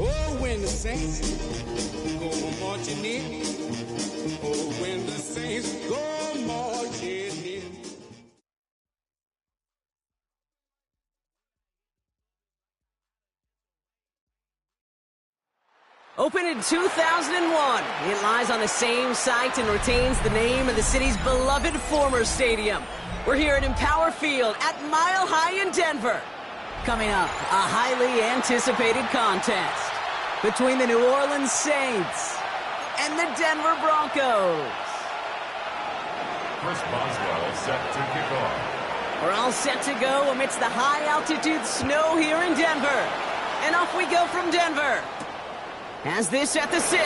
Oh, when the saints go marching in. Oh, when the saints go marching in. Opened in 2001, it lies on the same site and retains the name of the city's beloved former stadium. We're here at Empower Field at Mile High in Denver. Coming up, a highly anticipated contest between the New Orleans Saints and the Denver Broncos. Chris Boswell set to kick off. We're all set to go amidst the high-altitude snow here in Denver. And off we go from Denver. Has this at the 6. And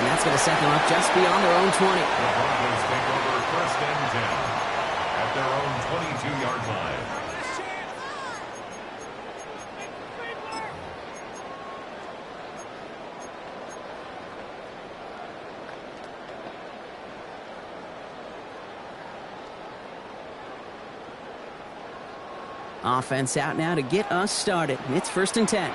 that's going to set them up just beyond their own 20. The Broncos take over first and 10 at their own 22-yard line. Offense out now to get us started. It's first and 10.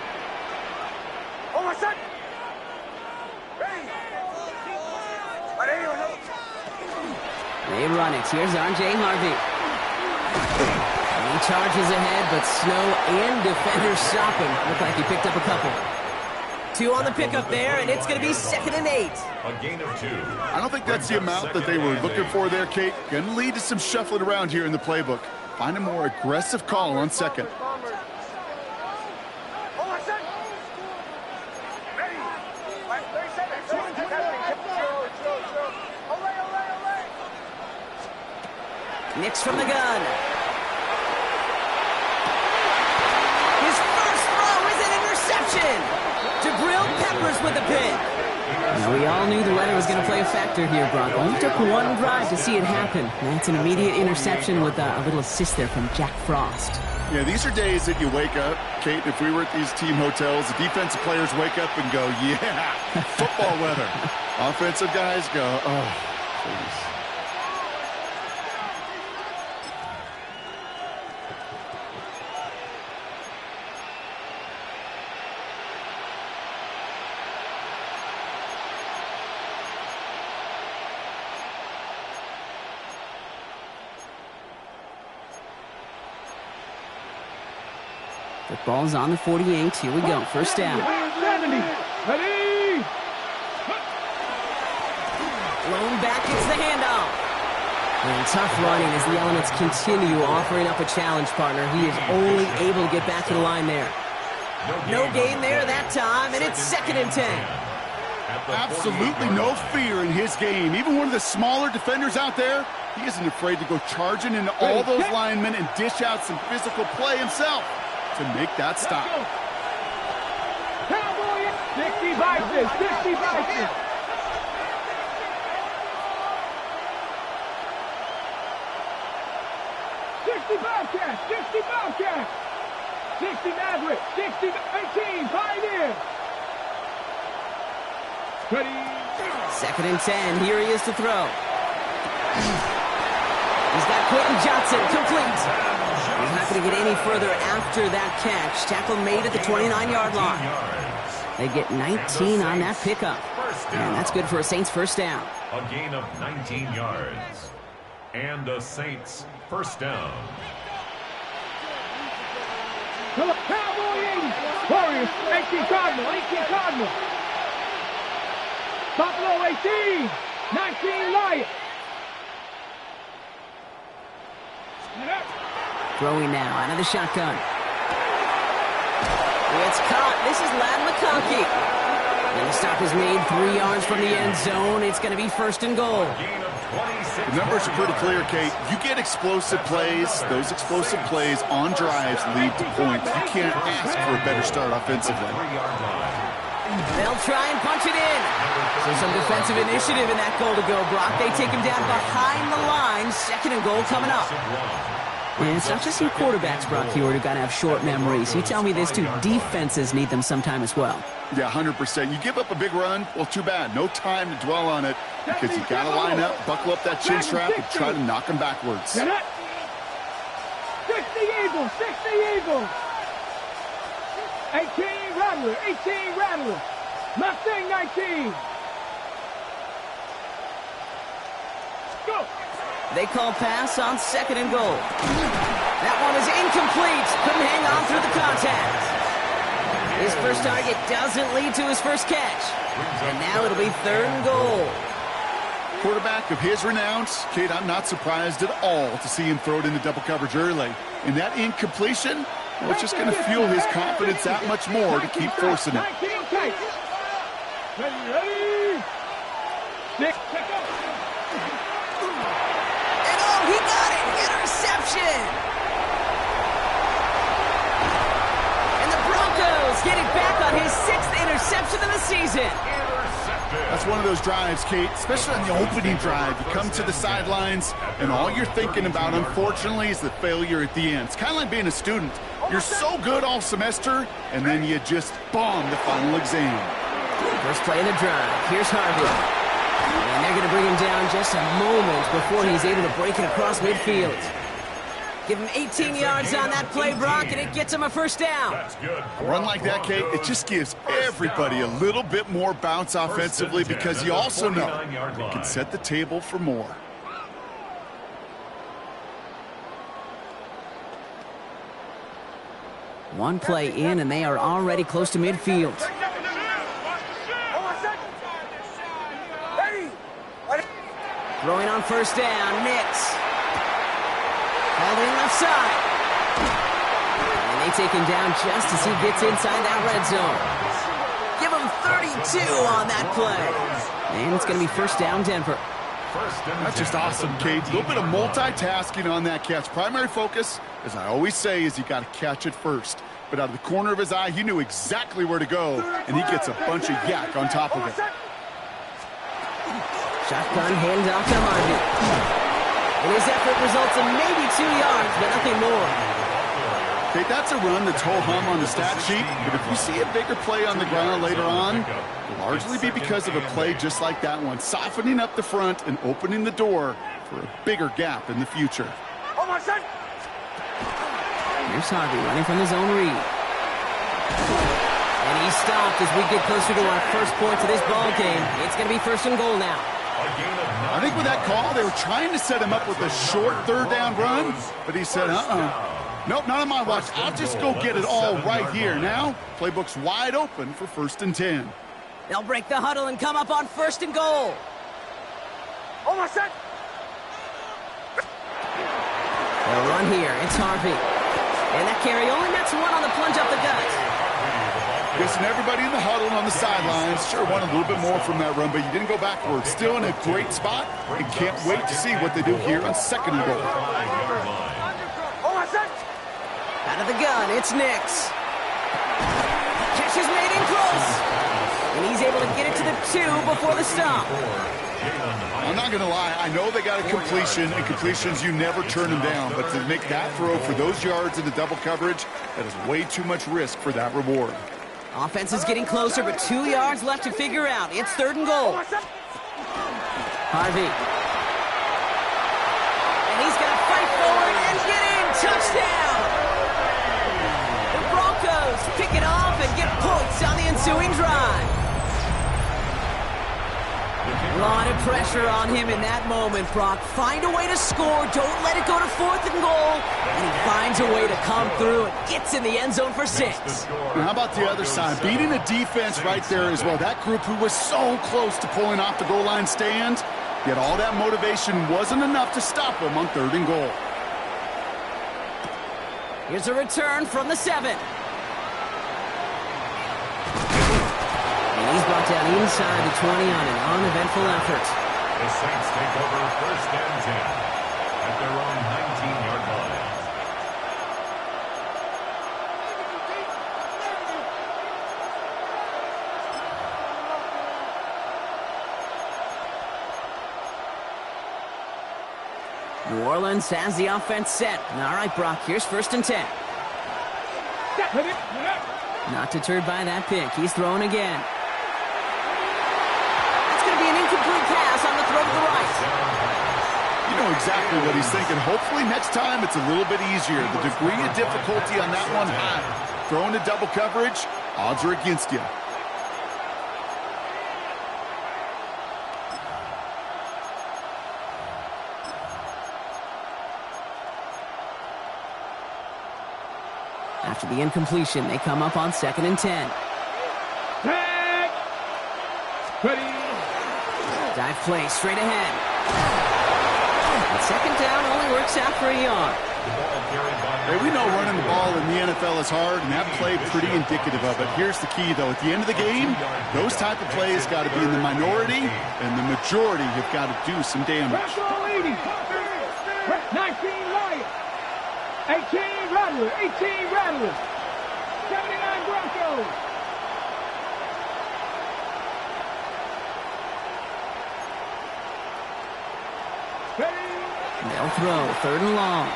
They run it. Here's R.J. Harvey. He charges ahead, but snow and defenders stop him. Look like he picked up a couple. 2 on the pickup there, and it's going to be 2nd and 8. A gain of 2. I don't think that's the amount that they were looking for there, Kate. Going to lead to some shuffling around here in the playbook. Find a more aggressive call on 2nd. Nix from the gun. His first throw is an interception. Jabril Peppers with the pick. We all knew the weather was going to play a factor here, Brock. Only took one drive to see it happen. That's an immediate interception with a little assist there from Jack Frost. Yeah, these are days that you wake up, Kate, if we were at these team hotels, the defensive players wake up and go, yeah, football weather. Offensive guys go, oh, please. The ball's on the 48. Here we go. First down. 70. Ready. Blown back. It's the handoff. And tough running as the elements continue offering up a challenge, partner. He is only able to get back to the line there. No gain there that time, and it's 2nd and 10. Absolutely no fear in his game. Even one of the smaller defenders out there, he isn't afraid to go charging into all those linemen and dish out some physical play himself to make that stop. Cowboy, 60 boxes, 60 boxes. Bobcats, 60 Bobcats, 60 Maverick, 60 18, Pioneer. Ready. 2nd and 10. Here he is to throw. He's got Quentin Johnson complete. He's not going to get any further after that catch. Tackle made at the 29-yard line. They get 19 on that pickup. And that's good for a Saints first down. A gain of 19 yards. And a Saints first down. Come on, Cowboy 80. Warriors, 18 Cardinal, 18 Cardinal. Buffalo 18, 19 Lions. Throwing now out of the shotgun. It's caught. This is Lad McConkey. And the stop is made 3 yards from the end zone. It's going to be first and goal. The numbers are pretty clear, Kate. You get explosive plays. Those explosive plays on drives lead to points. You can't ask for a better start offensively. They'll try and punch it in. So some defensive initiative in that goal to go, Brock. They take him down behind the line. Second and goal coming up. And it's not just your quarterbacks, Brock, here who got to have short memories. You tell me this too, defenses need them sometime as well. Yeah, 100%. You give up a big run, well, too bad. No time to dwell on it because you got to line up, buckle up that chin strap, and try to knock them backwards. 60 Eagles, 60 Eagles. 18 Rattler, 18 Rattler. Mustang 19. Go. They call pass on second and goal. That one is incomplete. Couldn't hang on through the contact. His first target doesn't lead to his first catch. And now it'll be third and goal. Quarterback of his renowns, Kate, I'm not surprised at all to see him throw it into double coverage early. And that incompletion, well, it's just going to fuel his confidence that much more to keep forcing it. Ready? Six. He got it! Interception! And the Broncos get it back on his 6th interception of the season. That's one of those drives, Kate, especially on the opening drive. You come to the sidelines, and all you're thinking about, unfortunately, is the failure at the end. It's kind of like being a student. You're so good all semester, and then you just bomb the final exam. First play of the drive. Here's Harvey. And they're going to bring him down just a moment before he's able to break it across midfield. Give him 18 yards on that play, Brock, and it gets him a first down. A run like that, Kate, it just gives everybody a little bit more bounce offensively because you also know you can set the table for more. One play in, and they are already close to midfield. Throwing on first down, Nix. Held in left side. And they take him down just as he gets inside that red zone. Give him 32 on that play. And it's going to be first down, Denver. That's just awesome, Kate. A little bit of multitasking on that catch. Primary focus, as I always say, is you got to catch it first. But out of the corner of his eye, he knew exactly where to go, and he gets a bunch of yak on top of it. Shotgun handoff to Harvey. And his effort results in maybe 2 yards, but nothing more. Okay, that's a run that's ho-hum on the stat sheet, but if you see a bigger play on the ground later on, it'll largely be because of a play just like that one, softening up the front and opening the door for a bigger gap in the future. Here's Harvey running from his own read. And he's stopped as we get closer to our first points of this ball game. It's going to be first and goal now. I think with that call, they were trying to set him up with a short third down run, but he said, nope, not on my watch. I'll just go get it all right here. Now, playbook's wide open for first and 10. They'll break the huddle and come up on first and goal. Almost set. They'll run here. It's Harvey. And that carry only nets one on the plunge up the gut. Guessing everybody in the huddle and on the sidelines sure wanted a little bit more from that run, but you didn't go backwards. Still in a great spot and can't wait to see what they do here on second and goal. Out of the gun, it's Nix. Catch is made in close. And he's able to get it to the 2 before the stop. I'm not going to lie. I know they got a completion, and completions, you never turn them down. But to make that throw for those yards in the double coverage, that is way too much risk for that reward. Offense is getting closer, but 2 yards left to figure out. It's third and goal. Harvey. And he's going to fight forward and get in. Touchdown! The Broncos pick it off and get points on the ensuing drive. A lot of pressure on him in that moment, Brock. Find a way to score. Don't let it go to fourth and goal. And he finds finds a way to come through and gets in the end zone for 6. Now, how about the other side? Beating a defense right there as well. That group who was so close to pulling off the goal line stand, yet all that motivation wasn't enough to stop them on 3rd and goal. Here's a return from the 7. And he's brought down inside the 20 on an uneventful effort. The Saints take over 1st and 10 at their own 19-yard line. New Orleans has the offense set. All right, Brock, here's 1st and 10. Not deterred by that pick. He's throwing again. It's going to be an incomplete pass on the throw to the right. You know exactly what he's thinking. Hopefully next time it's a little bit easier. The degree of difficulty on that one high. Throwing to double coverage, odds are against you. After the incompletion, they come up on 2nd and 10. Ready. Dive play straight ahead. And 2nd down only works out for a yard. Hey, we know running the ball in the NFL is hard, and that play pretty indicative of it. Here's the key, though. At the end of the game, those type of plays got to be in the minority, and the majority have got to do some damage. 19 Lions. 18 Rattlers. 18 Rattlers. 79 Broncos. They'll throw 3rd and long.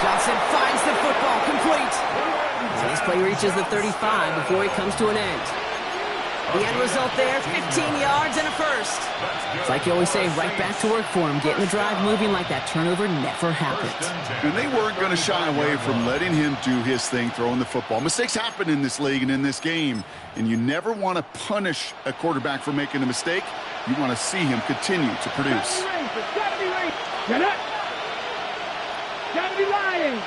Johnson finds the football complete. So this play reaches the 35 before it comes to an end. The end result there, 15 yards and a first. It's like you always say, right back to work for him, getting the drive moving like that turnover never happened. And they weren't going to shy away from letting him do his thing, throwing the football. Mistakes happen in this league and in this game, and you never want to punish a quarterback for making a mistake. You want to see him continue to produce. Get up! Gotta be Lions!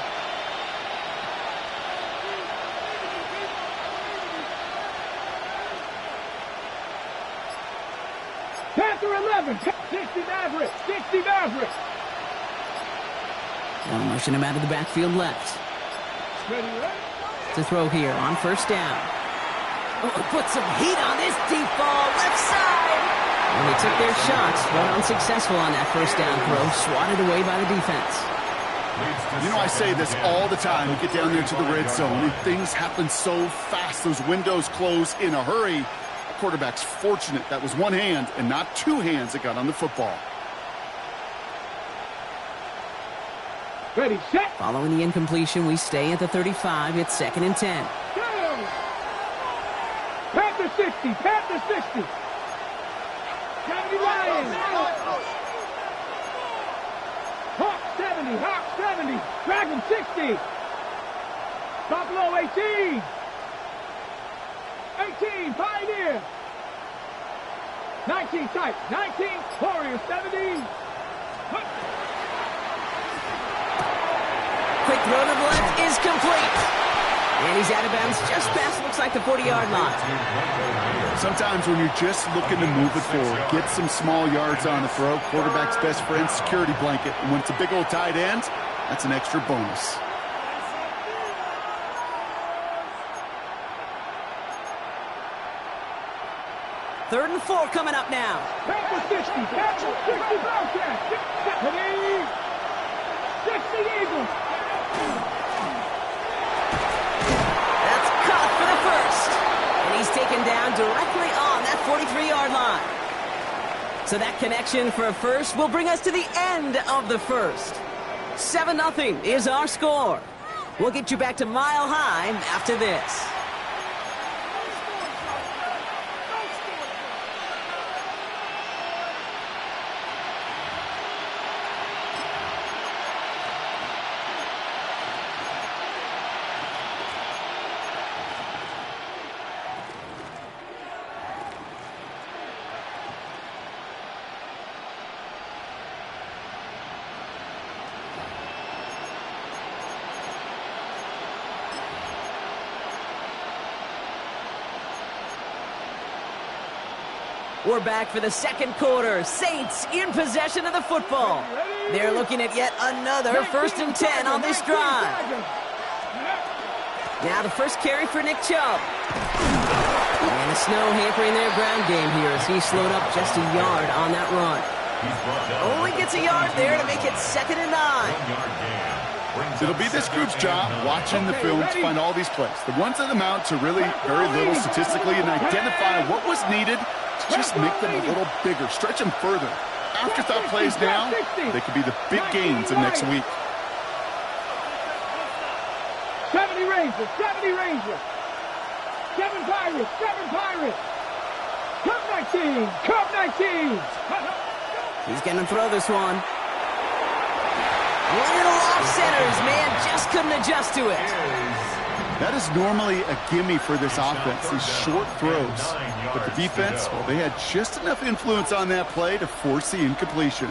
Panther 11, 60 Maverick, 60 Maverick. They'll motion him out of the backfield left. Ready, To throw here on 1st down. Oh, put some heat on this deep ball, left side. And they took their shots, but unsuccessful on that 1st down throw, swatted away by the defense. You know, I say this all the time. We get down there to the red zone, and things happen so fast. Those windows close in a hurry. The quarterback's fortunate that was one hand and not two hands that got on the football. Ready, set. Following the incompletion, we stay at the 35. It's 2nd and 10. Go! Panther 60, Panther 60. Gotta be Lions. Hawk 70, Hawk 70. Dragon 60. Buffalo 18. 18, Pioneer. 19, Type. 19, Warrior 70. Quick throw to the left is complete. And he's out of bounds just past, looks like the 40-yard line. Sometimes when you're just looking to move it forward, get some small yards on a throw, quarterback's best friend, security blanket. And when it's a big old tight end, that's an extra bonus. Third and 4 coming up now. Panther 60, Panther 60, Bobcat. 60 Eagles. That's caught for the first. And he's taken down directly on that 43-yard line. So that connection for a first will bring us to the end of the first. 7-0 is our score. We'll get you back to Mile High after this. We're back for the second quarter. Saints in possession of the football. They're looking at yet another 1st and 10 on this drive. Now the first carry for Nick Chubb. And the snow hampering their ground game here as he slowed up just a yard on that run. Only gets a yard there to make it 2nd and 9. It'll be this group's job watching the film to find all these plays. The ones that amount to really very little statistically and identify what was needed to just make them a little bigger, stretch them further. Afterthought plays now, they could be the big gains of next week. 70 Rangers, 70 Rangers. 7 Pirates, 7 Pirates. Cup 19, Cup 19. He's going to throw this one. One little off centers, man, just couldn't adjust to it. That is normally a gimme for this offense, these short throws. But the defense, well, they had just enough influence on that play to force the incompletion.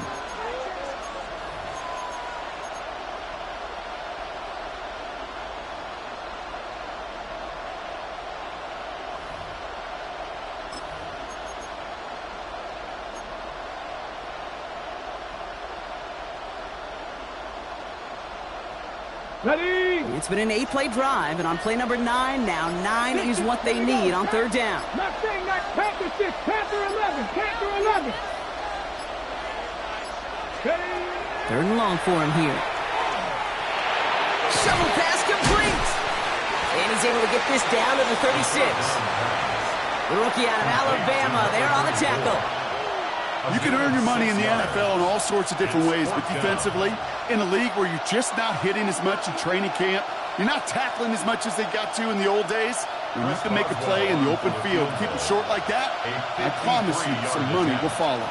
Ready? It's been an 8-play drive, and on play number 9 now, 9 is what they need on 3rd down. Not saying that. Panther 6, Panther 11, Panther 11. Ready? 3rd and long for him here. Shovel pass complete. And he's able to get this down to the 36. The rookie out of Alabama there on the tackle. You can earn your money in the NFL in all sorts of different ways, but defensively, in a league where you're just not hitting as much in training camp, you're not tackling as much as they got to in the old days, when you can make a play in the open field, keep it short like that, I promise you some money will follow.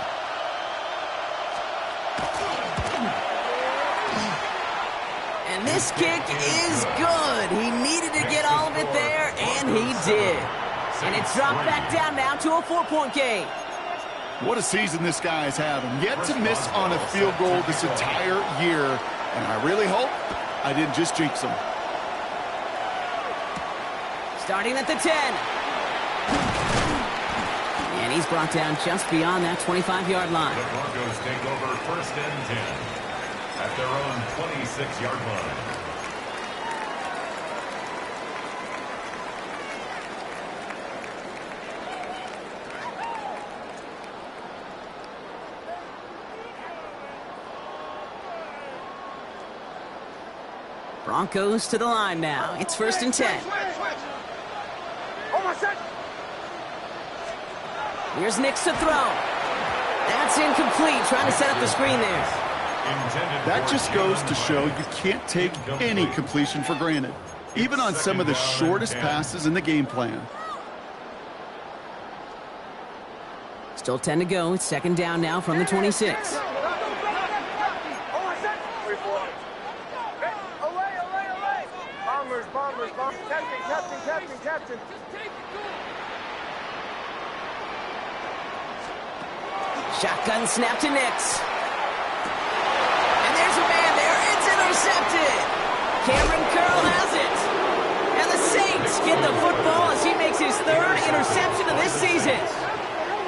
And this kick is good. He needed to get all of it there, and he did. And it's dropped back down now to a 4-point game. What a season this guy is having. Yet to miss on a field goal this entire year. And I really hope I didn't just jinx him. Starting at the 10. And he's brought down just beyond that 25-yard line. The Broncos take over 1st and 10 at their own 26-yard line. Broncos to the line now. It's 1st and 10. Here's Nix to throw. That's incomplete. Trying to set up the screen there. That just goes to show you can't take any completion for granted, even on some of the shortest passes in the game plan. Still 10 to go. It's 2nd down now from the 26. Captain. Shotgun snap to Nix. And there's a man there. It's intercepted. Cameron Curl has it. And the Saints get the football as he makes his 3rd interception of this season.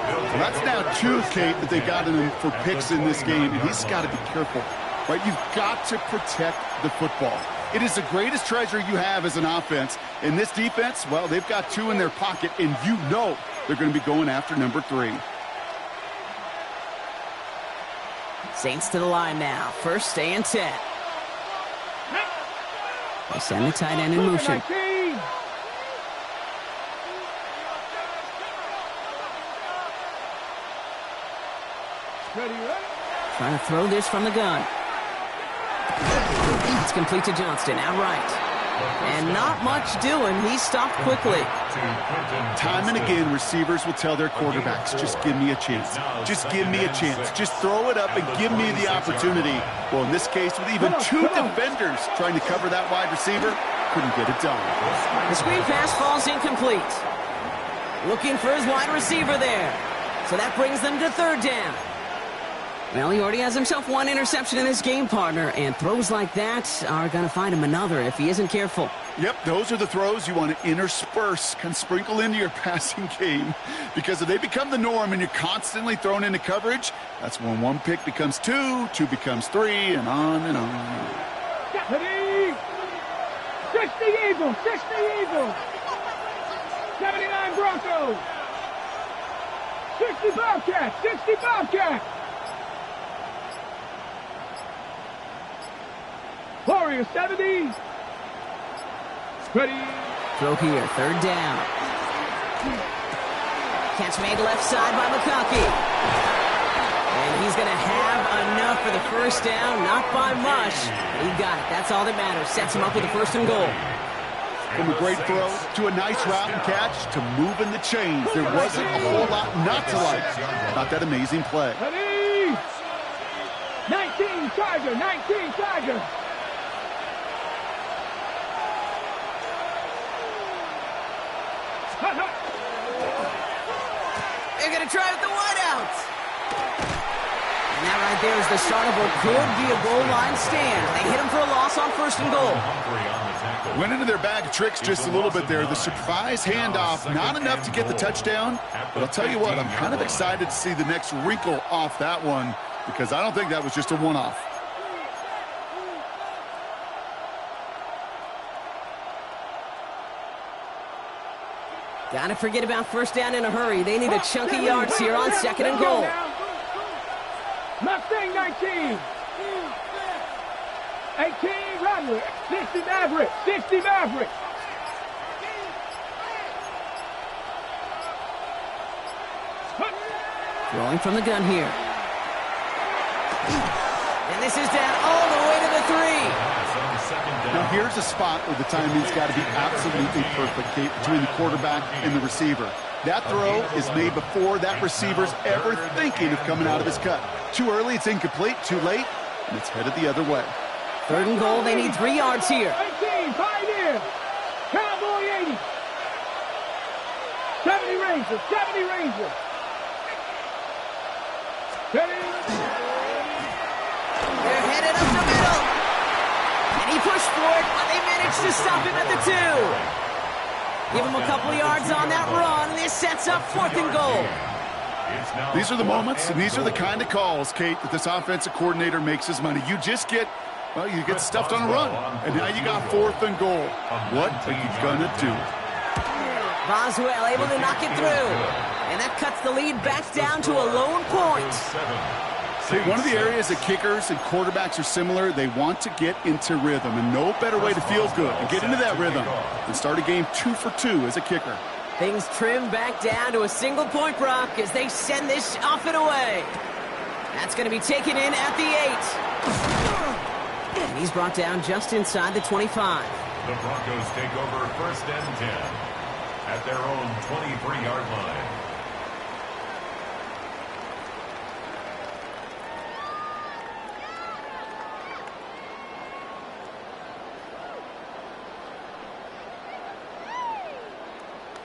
Well, that's now 2, Kate, that they got him for picks in this game, and he's got to be careful. Right? You've got to protect the football. It is the greatest treasure you have as an offense. In this defense, well, they've got 2 in their pocket, and you know they're going to be going after number 3. Saints to the line now. 1st and 10. They send the tight end in motion. Ready? Trying to throw this from the gun. It's complete to Johnston, outright. And not much doing. He stopped quickly. Time and again, receivers will tell their quarterbacks, just give me a chance. Just give me a chance. Just throw it up and give me the opportunity. Well, in this case, with even 2 defenders trying to cover that wide receiver, couldn't get it done. The screen pass falls incomplete. Looking for his wide receiver there. So that brings them to 3rd down. Well, he already has himself one interception in this game, partner, and throws like that are going to find him another if he isn't careful. Yep, those are the throws you want to intersperse, can sprinkle into your passing game, because if they become the norm and you're constantly thrown into coverage, that's when one pick becomes two, two becomes three, and on and on. 60 Eagles, 60 Eagles. 79 Broncos. 60 Bobcats, 60 Bobcats. Warriors, 70. Ready. Throw here, third down. Catch made left side by McConkey. And he's going to have enough for the first down, not by much. He got it. That's all that matters. Sets him up with a first and goal. From a great throw to a nice route and catch to moving the chains. There wasn't a whole lot not to like about that amazing play. Ready. 19 Tiger, 19 Tiger. They're going to try with the wideouts. And that right there is the start of what could be a goal line stand. They hit him for a loss on first and goal. Went into their bag of tricks just a little bit there. The surprise handoff, not enough to get the touchdown. But I'll tell you what, I'm kind of excited to see the next wrinkle off that one, because I don't think that was just a one-off. Gotta forget about first down in a hurry. They need a chunk of yards here on second and goal. Mustang 19. 18 Rattler. 60 Maverick. 60 Maverick. Throwing from the gun here. And this is down all the way to the 3. Now here's a spot where the timing's got to be absolutely perfect, Kate, between the quarterback and the receiver. That throw is made before that receiver's ever thinking of coming out of his cut. Too early, it's incomplete. Too late, and it's headed the other way. Third and goal, they need 3 yards here. 18 Pioneer. Cowboy 80. 70 Rangers. 70 Rangers. 70. They're headed up the middle. And he pushed for it, but they managed to stop him at the 2. Give him a couple of yards on that run, and this sets up fourth and goal. These are the moments, and these are the kind of calls, Kate, that this offensive coordinator makes his money. You just get, well, you get stuffed on a run, and now you got fourth and goal. What are you going to do? Boswell able to knock it through, and that cuts the lead back down to a lone point. See, one of the areas that kickers and quarterbacks are similar, they want to get into rhythm, and no better way to feel good and get into that rhythm than start a game 2 for 2 as a kicker. Things trim back down to a single point, Brock, as they send this off and away. That's going to be taken in at the 8. And he's brought down just inside the 25. The Broncos take over first and 10 at their own 23-yard line.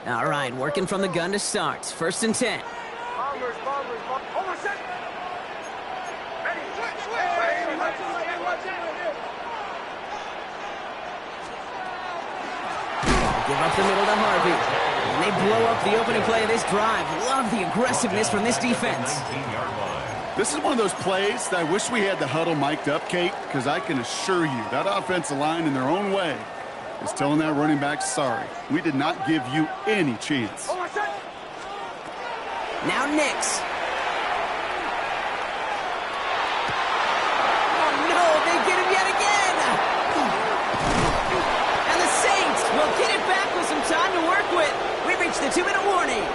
All right, working from the gun to start. First and 10. Bombers. Over set. Ready. Give up the middle to Harvey. And they blow up the opening play of this drive. Love the aggressiveness from this defense. 19-yard line. This is one of those plays that I wish we had the huddle mic'd up, Kate, because I can assure you that offensive line in their own way is telling that running back, sorry, we did not give you any chance. Now Nix. Oh no, they get him yet again. And the Saints will get it back with some time to work with. We reached the 2-minute warning.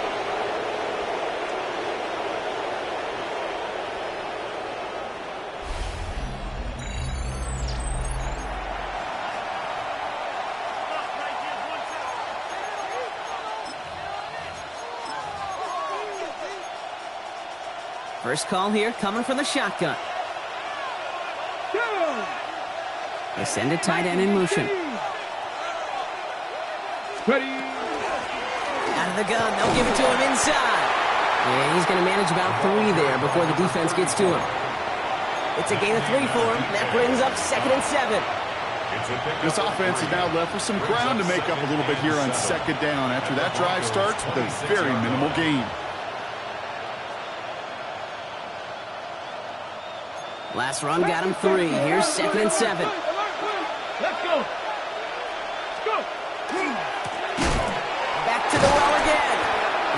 First call here coming from the shotgun. They send a tight end in motion. Ready. Out of the gun, they'll give it to him inside. And he's going to manage about 3 there before the defense gets to him. It's a gain of 3 for him. That brings up 2nd and 7. This offense is now left with some ground to make up a little bit here on 2nd down after that drive starts with a very minimal gain. Last run got him 3. Here's 2nd and 7. Let's go. Let's go. Back to the well again.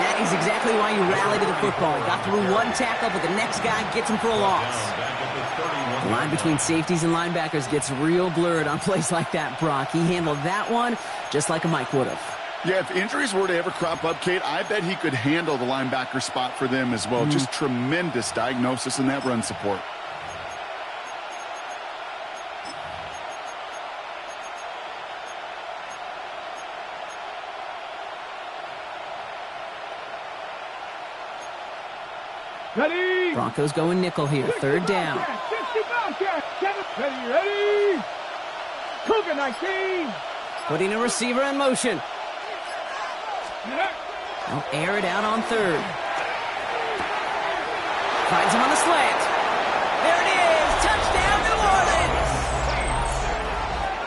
That is exactly why you rally to the football. He got through one tackle, but the next guy gets him for a loss. The line between safeties and linebackers gets real blurred on plays like that, Brock. He handled that one just like a Mike would have. Yeah, if injuries were to ever crop up, Kate, I bet he could handle the linebacker spot for them as well. Just tremendous diagnosis in that run support. Ready? Broncos going nickel here, 3rd down. 60 Bobcats. Ready? Cougar 19. Putting a receiver in motion. They'll air it out on 3rd. Finds him on the slant. There it is. Touchdown, New Orleans.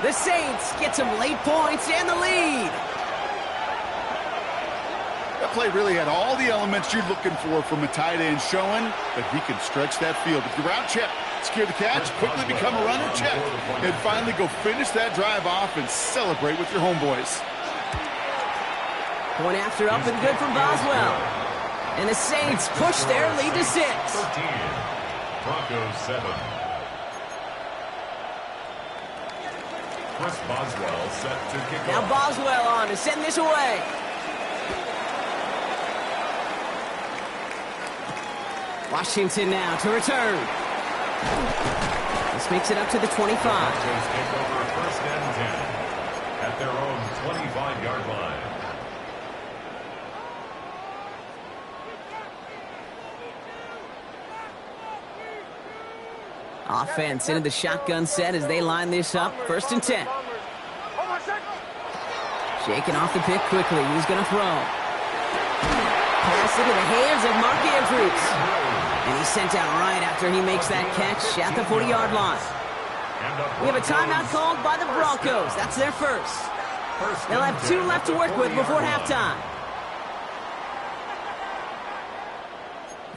The Saints get some late points and the lead. That play really had all the elements you're looking for from a tight end, showing that he can stretch that field. If you route check, secure the catch, quickly become a runner check, and finally go finish that drive off and celebrate with your homeboys. Point after up and good from Boswell. And the Saints push their lead to 6. 13. Broncos 7. Chris Boswell set to kick Now off. Boswell on to send this away. Washington now to return. This makes it up to the 25. Broncos take over 1st and 10 at their own 25-yard line. Offense into the shotgun set as they line this up. 1st and 10. Shaking off the pick quickly. Who's going to throw? Pass into the hands of Mark Andrews. And he's sent out right after he makes that catch at the 40-yard line. We have a timeout called by the Broncos. That's their first. They'll have 2 left to work with before halftime.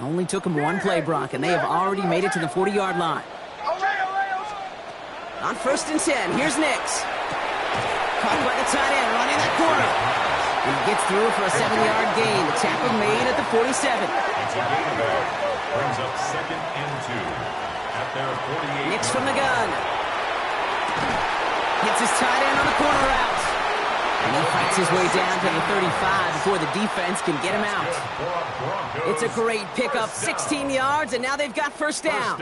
Only took them 1 play, Brock, and they have already made it to the 40-yard line. On 1st and 10, here's Nix. Caught by the tight end, running that corner. And he gets through for a 7-yard gain. The tackle made at the 47. It's a gain of 8. Brings up 2nd and 2 at their 48. Nix from the gun. Hits his tight end on the corner route. And he fights his way down to the 35 before the defense can get him out. It's a great pickup, 16 yards, and now they've got 1st down.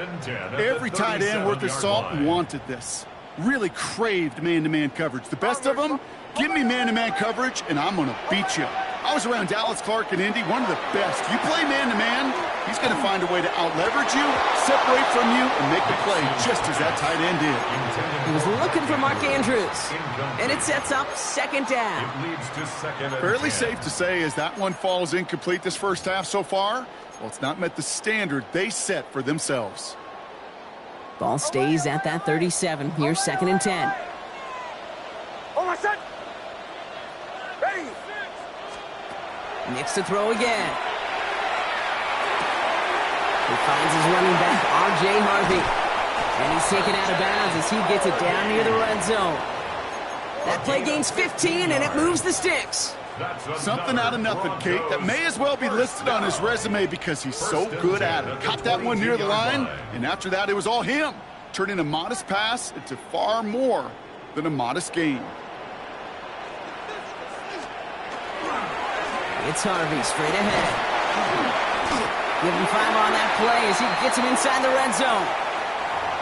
Every tight end worth his salt wanted this. Really craved man-to-man coverage. The best of them, give me man-to-man coverage, and I'm going to beat you. I was around Dallas Clark and Indy, one of the best. You play man-to-man, he's going to find a way to out-leverage you, separate from you, and make the play just as that tight end did. He was looking for Mark Andrews, and it sets up 2nd down. It leads to 2nd and Fairly 10. safe to say as that one falls incomplete this first half so far, well, it's not met the standard they set for themselves. Ball stays at that 37. Here's 2nd and 10. Nix to throw again. He finds his running back, R.J. Harvey. And he's taken out of bounds as he gets it down near the red zone. That play gains 15, and it moves the sticks. Something out of nothing, Kate, that may as well be listed on his resume because he's so good at it. Caught that one near the line, and after that, it was all him, turning a modest pass into far more than a modest gain. It's Harvey straight ahead. Give him 5 on that play as he gets him inside the red zone.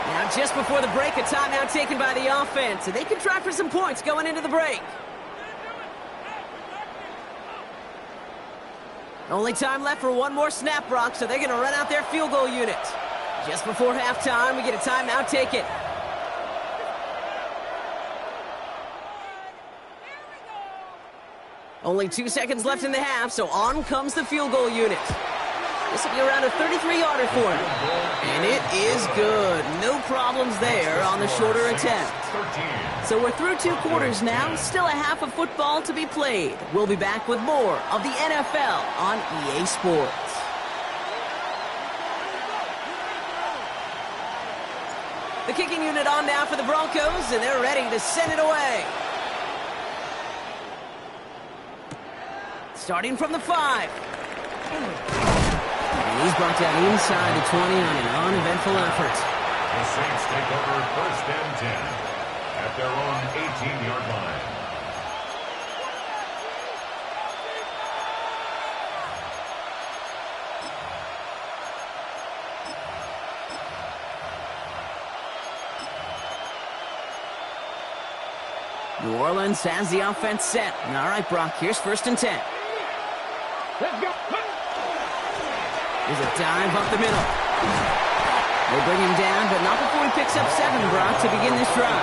Now, just before the break, a timeout taken by the offense, and they can try for some points going into the break. Only time left for 1 more snap, Brock, so they're going to run out their field goal unit. Just before halftime, we get a timeout taken. Only 2 seconds left in the half, so on comes the field goal unit. This will be around a 33-yarder for him. And it is good. No problems there on the shorter attempt. So we're through 2 quarters now. Still a half of football to be played. We'll be back with more of the NFL on EA Sports. The kicking unit on now for the Broncos, and they're ready to send it away. Starting from the 5. He's brought down inside the 20 on an uneventful effort. The Saints take over 1st and 10 at their own 18-yard line. New Orleans has the offense set. All right, Brock, here's 1st and 10. Let's go. There's a dive up the middle. They bring him down, but not before he picks up 7, Brock, to begin this drive.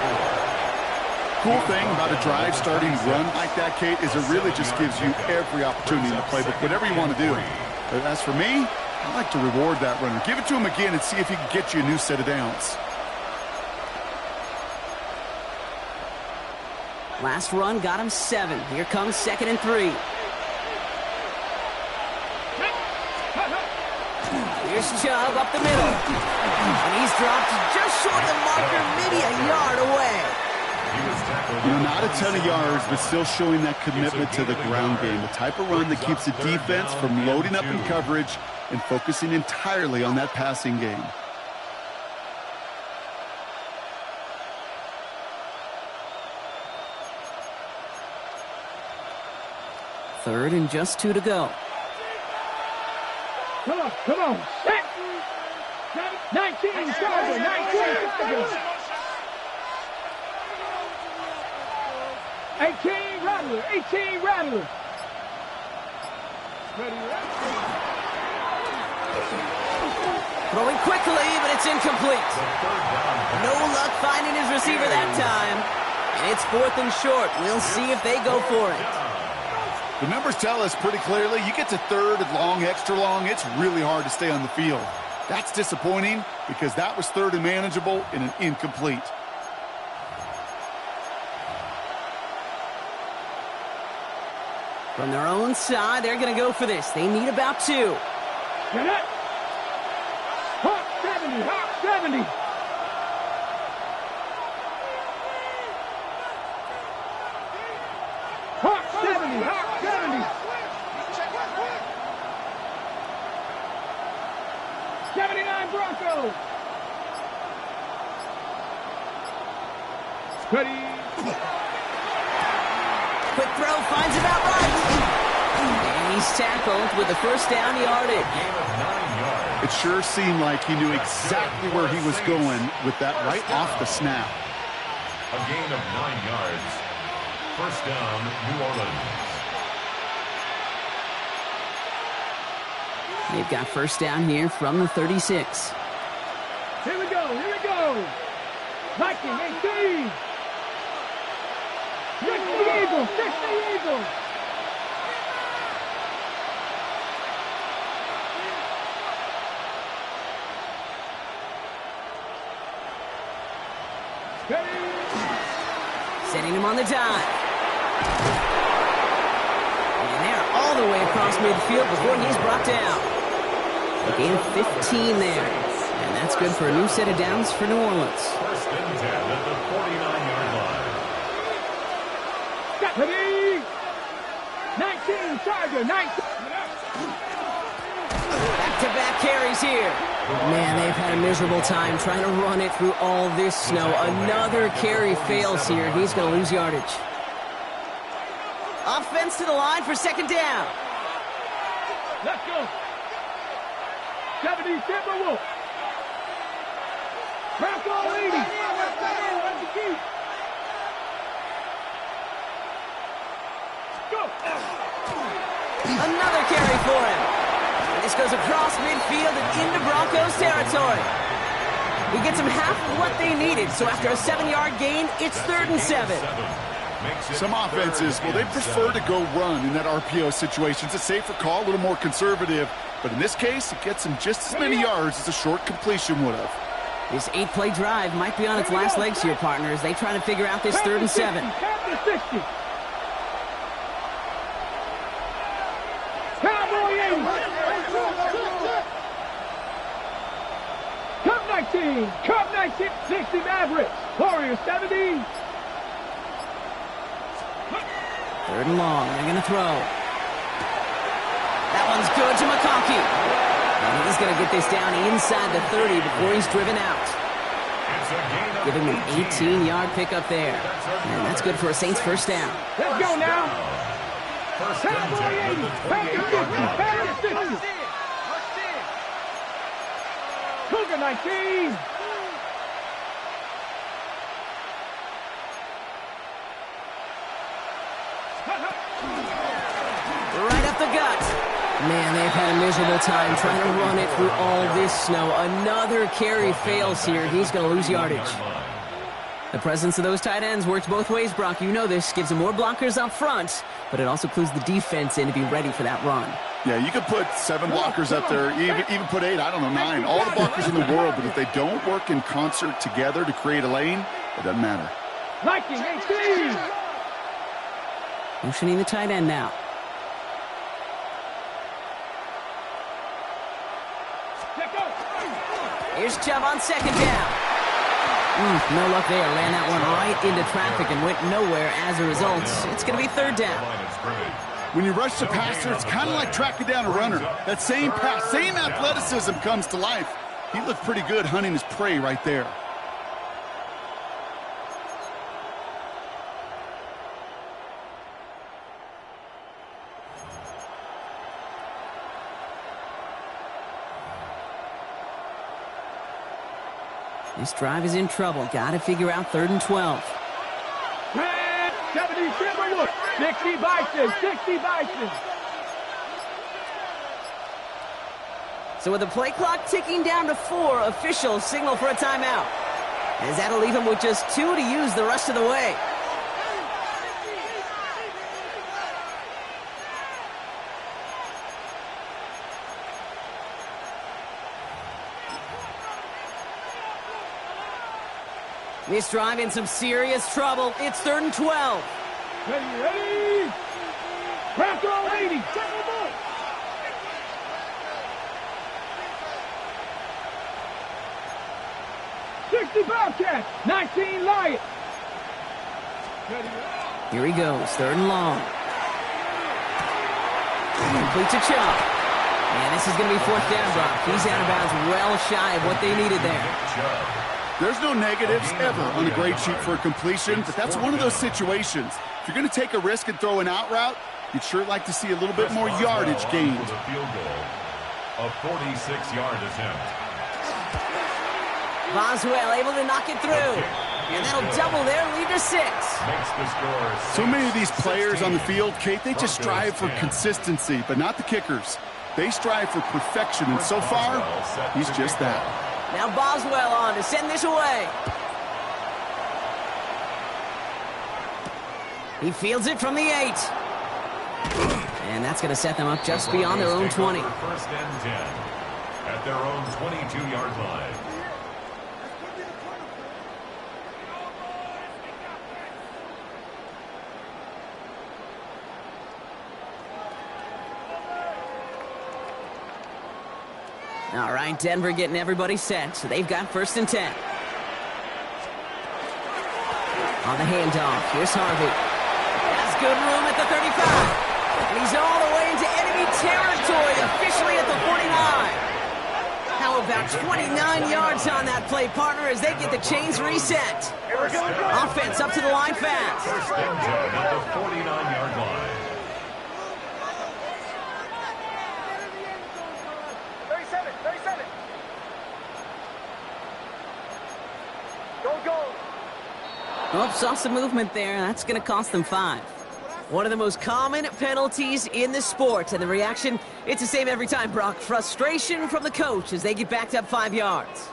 Cool thing about a drive starting run like that, Kate, is it really just gives you every opportunity in the playbook, whatever you want to do. But as for me, I like to reward that runner. Give it to him again and see if he can get you a new set of downs. Last run got him 7. Here comes 2nd and 3. Here's Chubb up the middle. And he's dropped just short of the marker, maybe a yard away. You know, not a ton of yards, but still showing that commitment to the ground game. The type of run that keeps the defense from loading up in coverage and focusing entirely on that passing game. Third and just 2 to go. Come on, come on. Set. 19, Charger, 19, Charger. 18, Rattler, 18, Rattler. Throwing quickly, but it's incomplete. No luck finding his receiver that time. And it's 4th and short. We'll see if they go for it. The numbers tell us pretty clearly, you get to 3rd and long, extra long, it's really hard to stay on the field. That's disappointing because that was 3rd and manageable and an incomplete. From their own side, they're going to go for this. They need about 2. Get it. Hawk 70, Hawk 70. Hawk 70, Hawk 70. 79 Broncos. Ready. Quick throw, finds about right. And he's tackled with the 1st down yardage. It sure seemed like he knew exactly where he was going with that right off the snap. A gain of 9 yards. 1st down, New Orleans. They've got 1st down here from the 36. Here we go, here we go. Viking 18. 60 Eagles, 60 Eagles. Setting him on the dive. And they're all the way across midfield before he's brought down. A gain of 15 there. And that's good for a new set of downs for New Orleans. 1st and 10 at the 49-yard line. Ready? 19, Charger, 19. Back-to-back carries here. Man, they've had a miserable time trying to run it through all this snow. Another carry fails here. He's going to lose yardage. Offense to the line for 2nd down. Let's go. 70 Timberwolves. Bronco leading. Go. Another carry for him. And this goes across midfield and into Broncos territory. He gets them half of what they needed, so after a 7-yard gain, it's 3rd and 7. Some offenses, well, they prefer to go run in that RPO situation. It's a safer call, a little more conservative. But in this case, it gets him just as many yards as a short completion would have. This 8-play drive might be on its last legs here, partners. They try to figure out this 3rd and 7. Cowboy 80. Cup 19. Cup 19. 60 Mavericks. Warriors 70. 3rd and long. They're going to throw. That one's good to McConkey. And he's going to get this down inside the 30 before he's driven out. Giving him an 18-yard pickup there. And that's good for a Saints first down. Let's go now. Cowboy 80. Back to 50. 50. Cougar 19. Right up the gut. Man, they've had a miserable time trying to run it through all this snow. Another carry fails here. He's going to lose yardage. The presence of those tight ends works both ways, Brock. You know this. Gives them more blockers up front, but it also clues the defense in to be ready for that run. Yeah, you could put 7 blockers up there, even put 8, I don't know, 9. All the blockers in the world, but if they don't work in concert together to create a lane, it doesn't matter. Viking 18. Motioning the tight end now. Here's Chubb on 2nd down. No luck there. Ran that one right into traffic and went nowhere as a result. It's going to be 3rd down. When you rush the passer, it's kind of like tracking down a runner. That same pass, same athleticism comes to life. He looked pretty good hunting his prey right there. This drive is in trouble. Got to figure out 3rd and 12. 77 look. 60 Bison. 60 Bison. So with the play clock ticking down to 4, officials signal for a timeout. As that'll leave him with just 2 to use the rest of the way. This drive in some serious trouble. It's 3rd and 12. Ready? Bronco 80. 60 Bobcats. 19 Lions. Here he goes. 3rd and long. Complete to Chubb. And this is going to be 4th down, Brock. He's out of bounds well shy of what they needed there. There's no negatives ever on the grade sheet for a completion, but that's one of those situations. If you're going to take a risk and throw an out route, you'd sure like to see a little bit more yardage gained. A field goal, a 46-yard attempt. Boswell able to knock it through. And that'll double their lead to 6. Makes the score So many of these players on the field, Kate, they just strive for consistency, but not the kickers. They strive for perfection, and so far, he's just that. Now Boswell on to send this away. He fields it from the 8. And that's going to set them up just beyond their own 20. 1st and 10 at their own 22-yard line. All right, Denver getting everybody set, so they've got 1st and 10. On the handoff, here's Harvey. Has good room at the 35. And he's all the way into enemy territory, officially at the 49. How about 29 yards on that play, partner, as they get the chains reset. Offense up to the line fast. 1st and 10 at the 49-yard line. Oh, saw some movement there. That's going to cost them 5. One of the most common penalties in the sport. And the reaction, it's the same every time, Brock. Frustration from the coach as they get backed up 5 yards.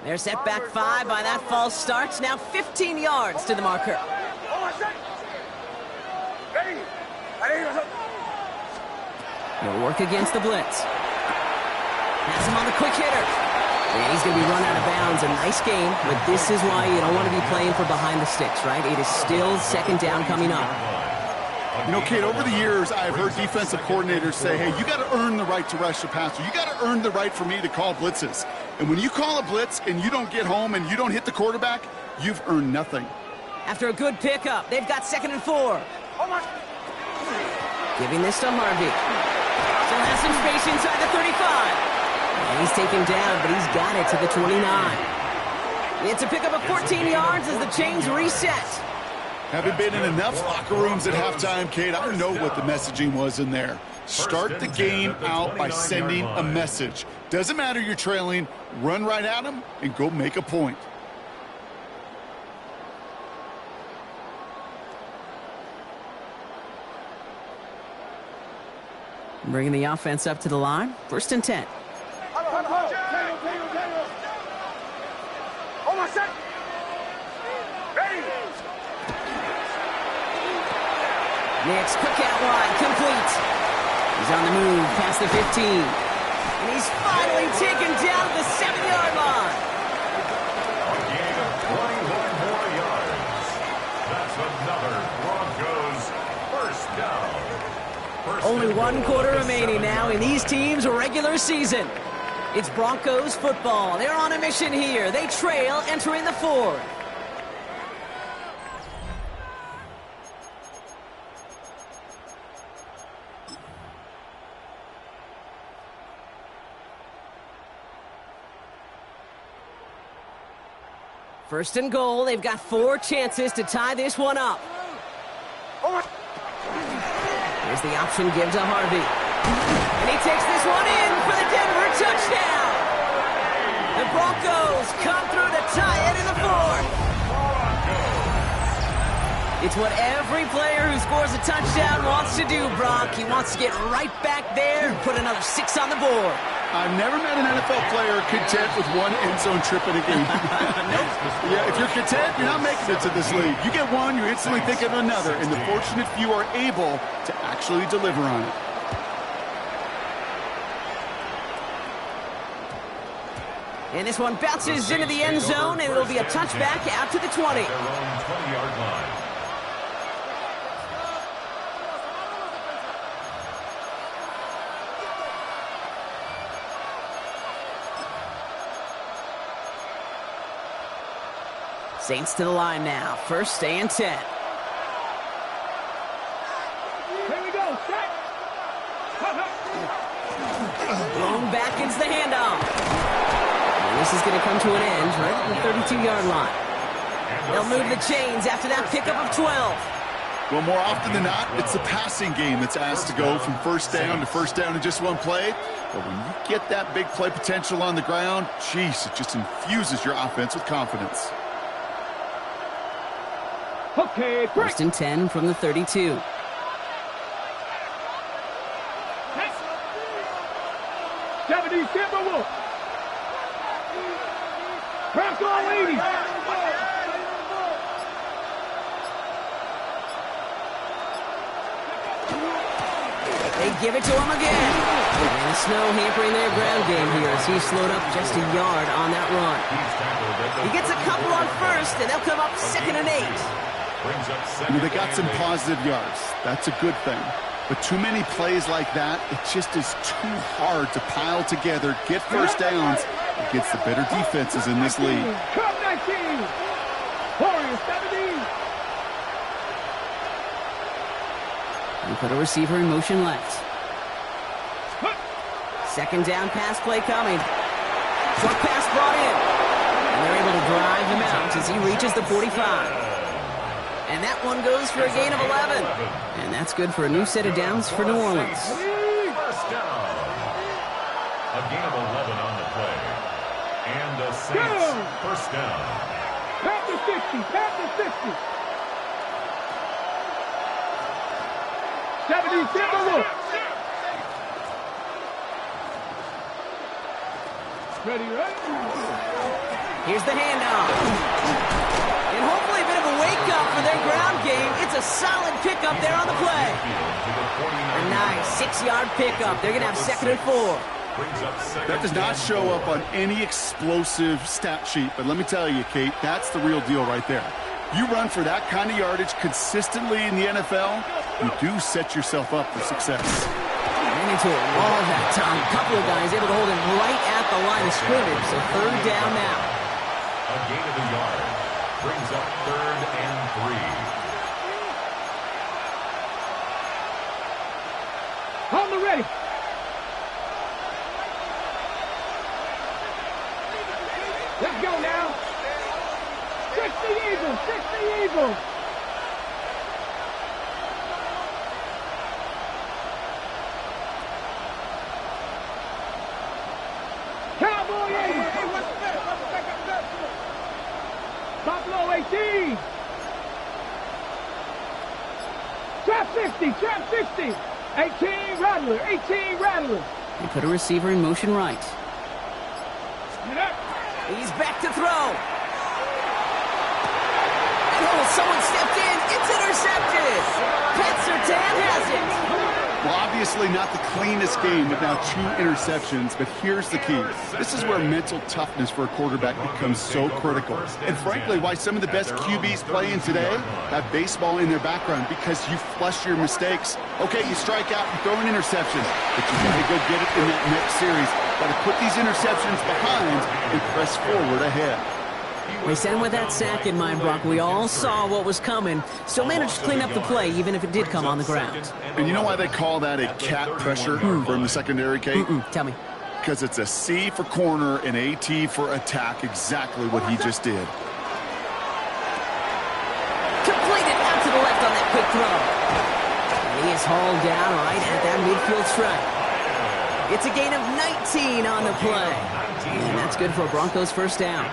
They're set back 5 by that false start. Now 15 yards to the marker. He'll work against the blitz. Has him on the quick hitter. And he's going to be run out of bounds. A nice game, but this is why you don't want to be playing for behind the sticks, right? It is still second down coming up. You know, Kate, over the years, I've heard defensive coordinators say, hey, you got to earn the right to rush the passer. You got to earn the right for me to call blitzes. And when you call a blitz and you don't get home and you don't hit the quarterback, you've earned nothing. After a good pickup, they've got 2nd and 4. Giving this to Harvey. Still has some space inside the 35. And he's taken down, but he's got it to the 29. It's a pickup of 14 yards as the chains reset. Having been in enough locker rooms at halftime, Kate, I know what the messaging was in there. Start the game out by sending a message. Doesn't matter you're trailing, run right at them and go make a point. Bringing the offense up to the line. 1st and 10. Next, quick out wide, complete. He's on the move past the 15. And he's finally taken down the 7-yard line. A gain of 21 more yards. That's another Broncos first down. Only 1 quarter remaining now in these teams' regular season. It's Broncos football. They're on a mission here. They trail entering the 4th. First and goal. They've got 4 chances to tie this one up. Here's the option give to Harvey. And he takes this one in for the Denver touchdown. The Broncos come through to tie it in the 4th. It's what every player who scores a touchdown wants to do, Brock. He wants to get right back there and put another 6 on the board. I've never met an NFL player content with 1 end zone trip in a game. Yeah, if you're content, you're not making it to this league. You get 1, you instantly think of another, and the fortunate few are able to actually deliver on it. And this one bounces into the end zone, and it'll be a touchback out to the 20. Their own 20-yard line. Saints to the line now. 1st and 10. Here we go. Set. Blown back into the handoff. And this is going to come to an end right at the 32-yard line. They'll move the chains after that pickup of 12. Well, more often than not, it's the passing game that's asked to go from first down to first down in just 1 play. But when you get that big play potential on the ground, geez, it just infuses your offense with confidence. Okay, break. 1st and 10 from the 32. Timberwolves. Bronco 80. They give it to him again. And the snow hampering their ground game here as he slowed up just a yard on that run. He gets a couple on 1st, and they'll come up 2nd and 8. They got some positive yards. That's a good thing. But too many plays like that, it just is too hard to pile together, get first downs against the better defenses in this league. Cup 19. Warriors 17. And put a receiver in motion left. 2nd down pass play coming. Short pass brought in. And they're able to drive him out as he reaches the 45. And that one goes for a gain of 11. And that's good for a new set of downs for New Orleans. First down. A gain of 11 on the play. And the Saints first down. Past the 60. Past the 60. 70 Timberwolves. Ready, right? Here's the handoff. And hopefully a bit of a wake-up for their ground game. It's a solid pickup there on the play. A nice 6-yard pickup. They're going to have 2nd and 4. That does not show up on any explosive stat sheet, but let me tell you, Kate, that's the real deal right there. You run for that kind of yardage consistently in the NFL, you do set yourself up for success. Ran into a wall that time. A couple of guys able to hold him right at the line of scrimmage, so 3rd down now. A gain of a yard brings up 3rd and 3. Hold the ready. Let's go now. 60 Eagles, 60 Eagles. Cowboy Eagles. Buffalo 18. Trap 60, trap 60. 18 Rattler, 18 Rattler. They put a receiver in motion right. Get up. He's back to throw. Oh, someone stepped in. It's intercepted. Pat Surtain has it. Well, obviously not the cleanest game with now 2 interceptions, but here's the key. This is where mental toughness for a quarterback becomes so critical. And frankly, why some of the best QBs playing today have baseball in their background, because you flush your mistakes. Okay, you strike out and throw an interception, but you got to go get it in that next series. Got to put these interceptions behind and press forward ahead. They sent him with that sack in mind, Brock. We all saw what was coming. Still managed to clean up the play, even if it did come on the ground. And you know why they call that a cat pressure from the secondary, Kate? Tell me. Because it's a C for corner and a T for attack, exactly what he just did. Completed out to the left on that quick throw. And he is hauled down right at that midfield stripe. It's a gain of 19 on the play. And that's good for a Broncos 1st down.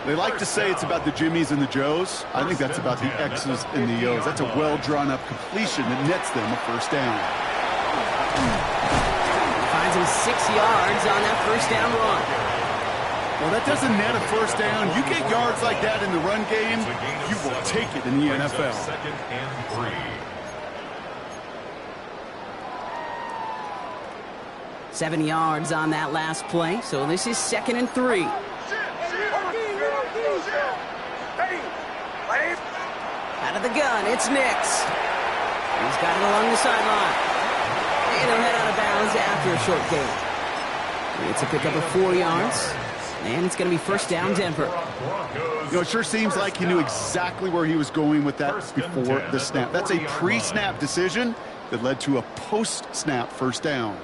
They like to say it's about the Jimmies and the Joes. I think that's about the X's and the O's. That's a well-drawn-up completion that nets them a 1st down. Finds him 6 yards on that 1st down run. Well, that doesn't net a 1st down. You get yards like that in the run game, you will take it in the NFL. 2nd and 3. 7 yards on that last play, so this is 2nd and 3. Out of the gun, it's Nix. He's got it along the sideline. And he'll head out of bounds after a short gain. It's a pickup of 4 yards, and it's going to be 1st down Denver. You know, it sure seems like he knew exactly where he was going with that before the snap. That's a pre-snap decision that led to a post-snap 1st down.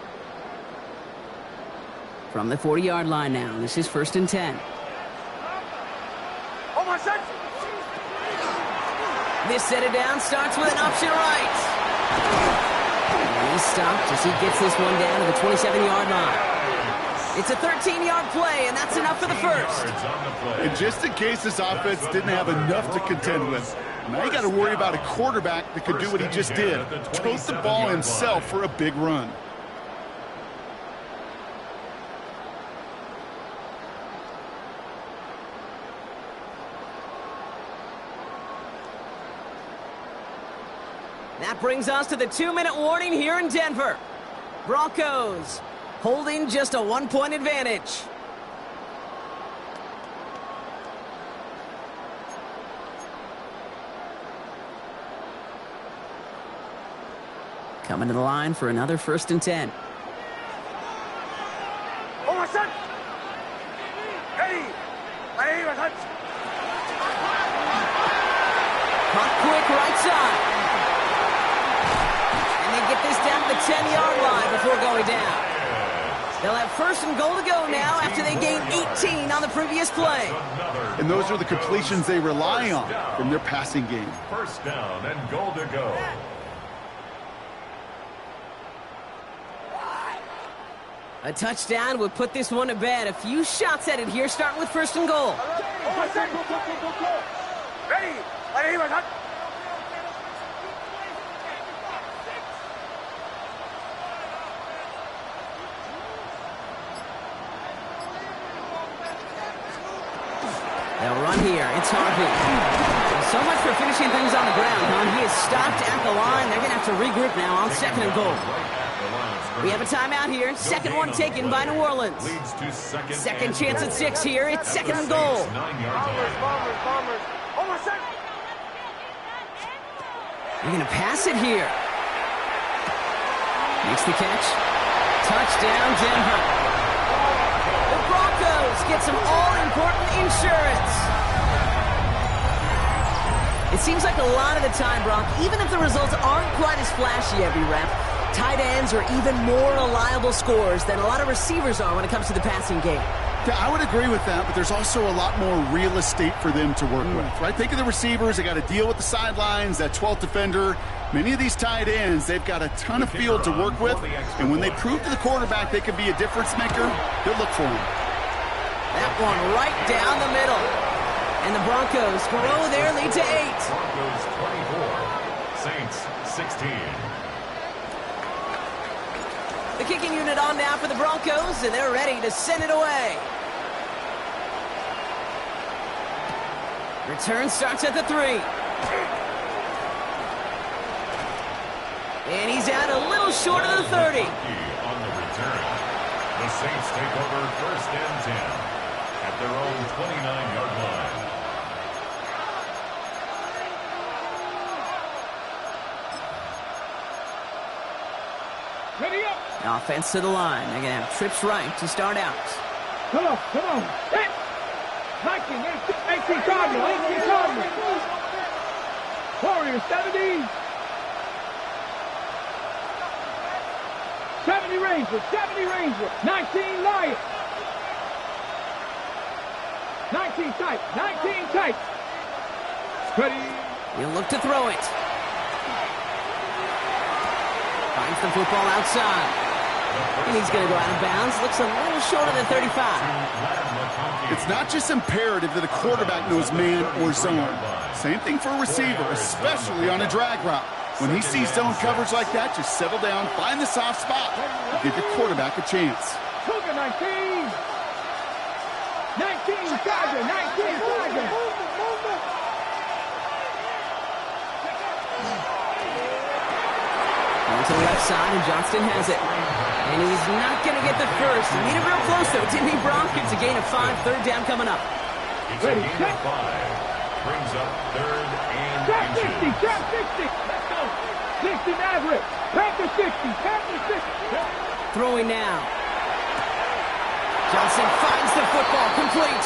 From the 40-yard line now, this is 1st and 10. This set it down starts with an option right. And he's stopped as he gets this one down to the 27-yard line. It's a 13-yard play, and that's enough for the 1st. And just in case this offense didn't have enough to contend with, now you got to worry about a quarterback that could do what he just did. Tote the ball himself for a big run. That brings us to the 2-minute warning here in Denver. Broncos holding just a 1-point advantage. Coming to the line for another 1st and 10. Caught quick right side. Get this down to the 10-yard line before going down. They'll have 1st and goal to go now after they gained 18 on the previous play. And those are the completions they rely on from their passing game. 1st down and goal to go. A touchdown would put this one to bed. A few shots at it here, starting with 1st and goal. They'll run here. It's Harvey. So much for finishing things on the ground, huh? He is stopped at the line. They're going to have to regroup now on 2nd and goal. We have a timeout here. Second one taken by New Orleans. Second chance at 6 here. It's 2nd and goal. They're going to pass it here. Makes the catch. Touchdown, Denver. The Broncos get some all-important insurance. It seems like a lot of the time, Brock, even if the results aren't quite as flashy every rep, tight ends are even more reliable scorers than a lot of receivers are when it comes to the passing game. Yeah, I would agree with that, but there's also a lot more real estate for them to work with, right? Think of the receivers. They got to deal with the sidelines, that 12th defender. Many of these tight ends, they've got a ton of field to work with, and when they prove to the quarterback they can be a difference maker, they'll look for him. That one right down the middle. And the Broncos grow their lead to 8. Broncos 24, Saints 16. The kicking unit on now for the Broncos, and they're ready to send it away. Return starts at the 3. And he's out a little short of the 30. On the return, the Saints take over 1st and 10 at their own 29-yard line. Ready up. Offense to the line. They're going to have trips right to start out. Come on. Set. 18 Cardinals. Warriors 70. 70 Rangers. 19 Lions. 19 tight. Ready. He'll look to throw it. Finds the football outside. And he's going to go out of bounds. Looks a little short of the 35. It's not just imperative that a quarterback knows man or zone. Same thing for a receiver, especially on a drag route. When he sees zone coverage like that, just settle down, find the soft spot, and give your quarterback a chance. Cougar 19. 19 Tiger. On to the left side, and Johnston has it. And he's not going to get the first. He needed real close, though, didn't he, Brock? It's a gain of 5, 3rd down coming up. It's a gain of 5. Brings up 3rd and inches. Trap 60. Let's go. 60 Maverick. Panther 60. Throwing now. Johnson finds the football, complete.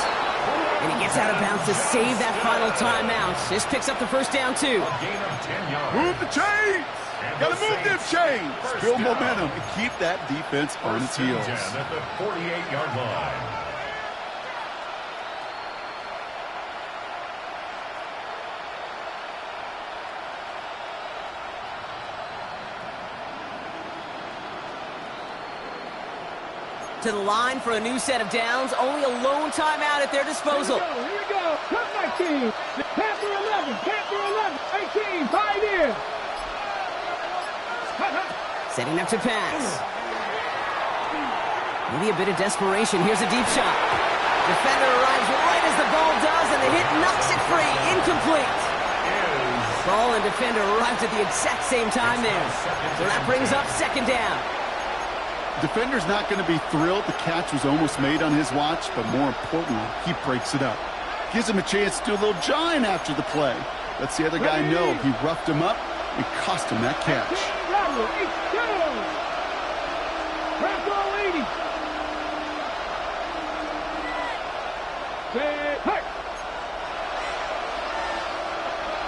And he gets out of bounds to save that final timeout. This picks up the first down, too. A gain of 10 yards. Move the chains! Got to move them chains! Build momentum and keep that defense on its heels. 10 at the 48-yard line. To the line for a new set of downs. Only a lone timeout at their disposal. Here we go. Cut 19. Panther 11. 18. Pioneer. Setting up to pass. Maybe a bit of desperation. Here's a deep shot. Defender arrives right as the ball does, and the hit knocks it free. Incomplete. Ball and defender arrived at the exact same time there. So that brings up 2nd down. Defender's not going to be thrilled the catch was almost made on his watch, but more importantly, he breaks it up. Gives him a chance to do a little jawing after the play. Lets the other guy know he roughed him up and cost him that catch.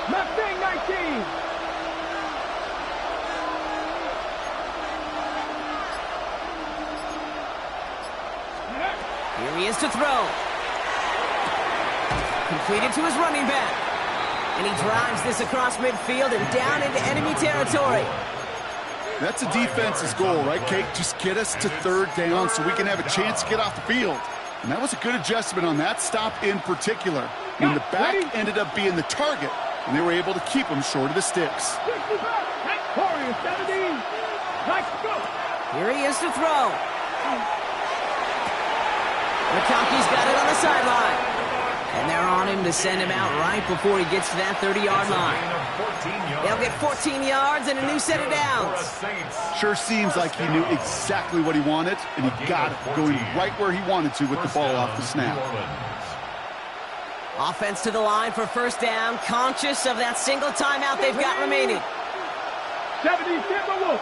Mustang 19. Here he is to throw. Completed to his running back. And he drives this across midfield and down into enemy territory. That's a defense's goal, right, Kate? Just get us to 3rd down so we can have a chance to get off the field. And that was a good adjustment on that stop in particular. When the back ended up being the target, and they were able to keep him short of the sticks. Here he is to throw. McConkey's got it on the sideline. And they're on him to send him out right before he gets to that 30-yard line. They'll get 14 yards and a new set of downs. Sure seems like he knew exactly what he wanted, and he got it, going right where he wanted to with the ball off the snap. Offense to the line for first down, conscious of that single timeout they've got remaining. 77 Wolf.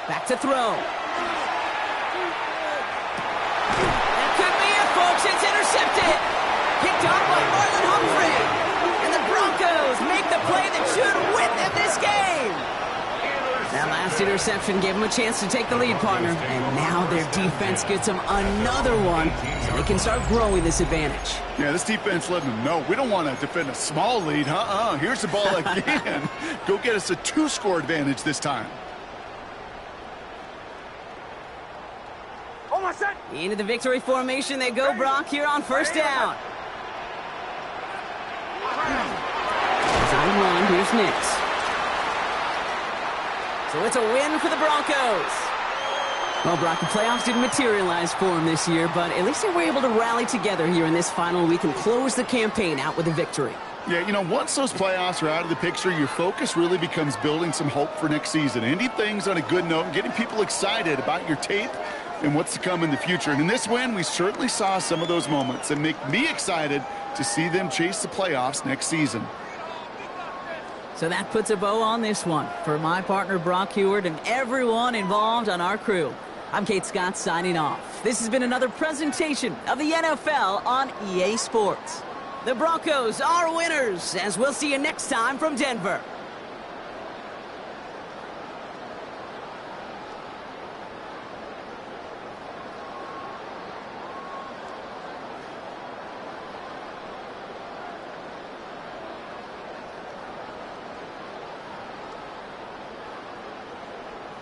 Back to throw. That could be it, folks. It's intercepted. Picked off by Marlon Humphrey. And the Broncos make the play that should win them this game. That last interception gave them a chance to take the lead, partner. And now their defense gets them another one so they can start growing this advantage. Yeah, this defense letting them know we don't want to defend a small lead. Here's the ball again. Go get us a 2-score advantage this time. Into the victory formation they go, Brock, here on first down. Side one, here's Nix. So it's a win for the Broncos. Well, Brock, the playoffs didn't materialize for them this year, but at least they were able to rally together here in this final week and close the campaign out with a victory. Yeah, you know, once those playoffs are out of the picture, your focus really becomes building some hope for next season. Ending things on a good note and getting people excited about your tape and what's to come in the future. And in this win, we certainly saw some of those moments that make me excited to see them chase the playoffs next season. So that puts a bow on this one. For my partner, Brock Heward, and everyone involved on our crew, I'm Kate Scott signing off. This has been another presentation of the NFL on EA Sports. The Broncos are winners, as we'll see you next time from Denver.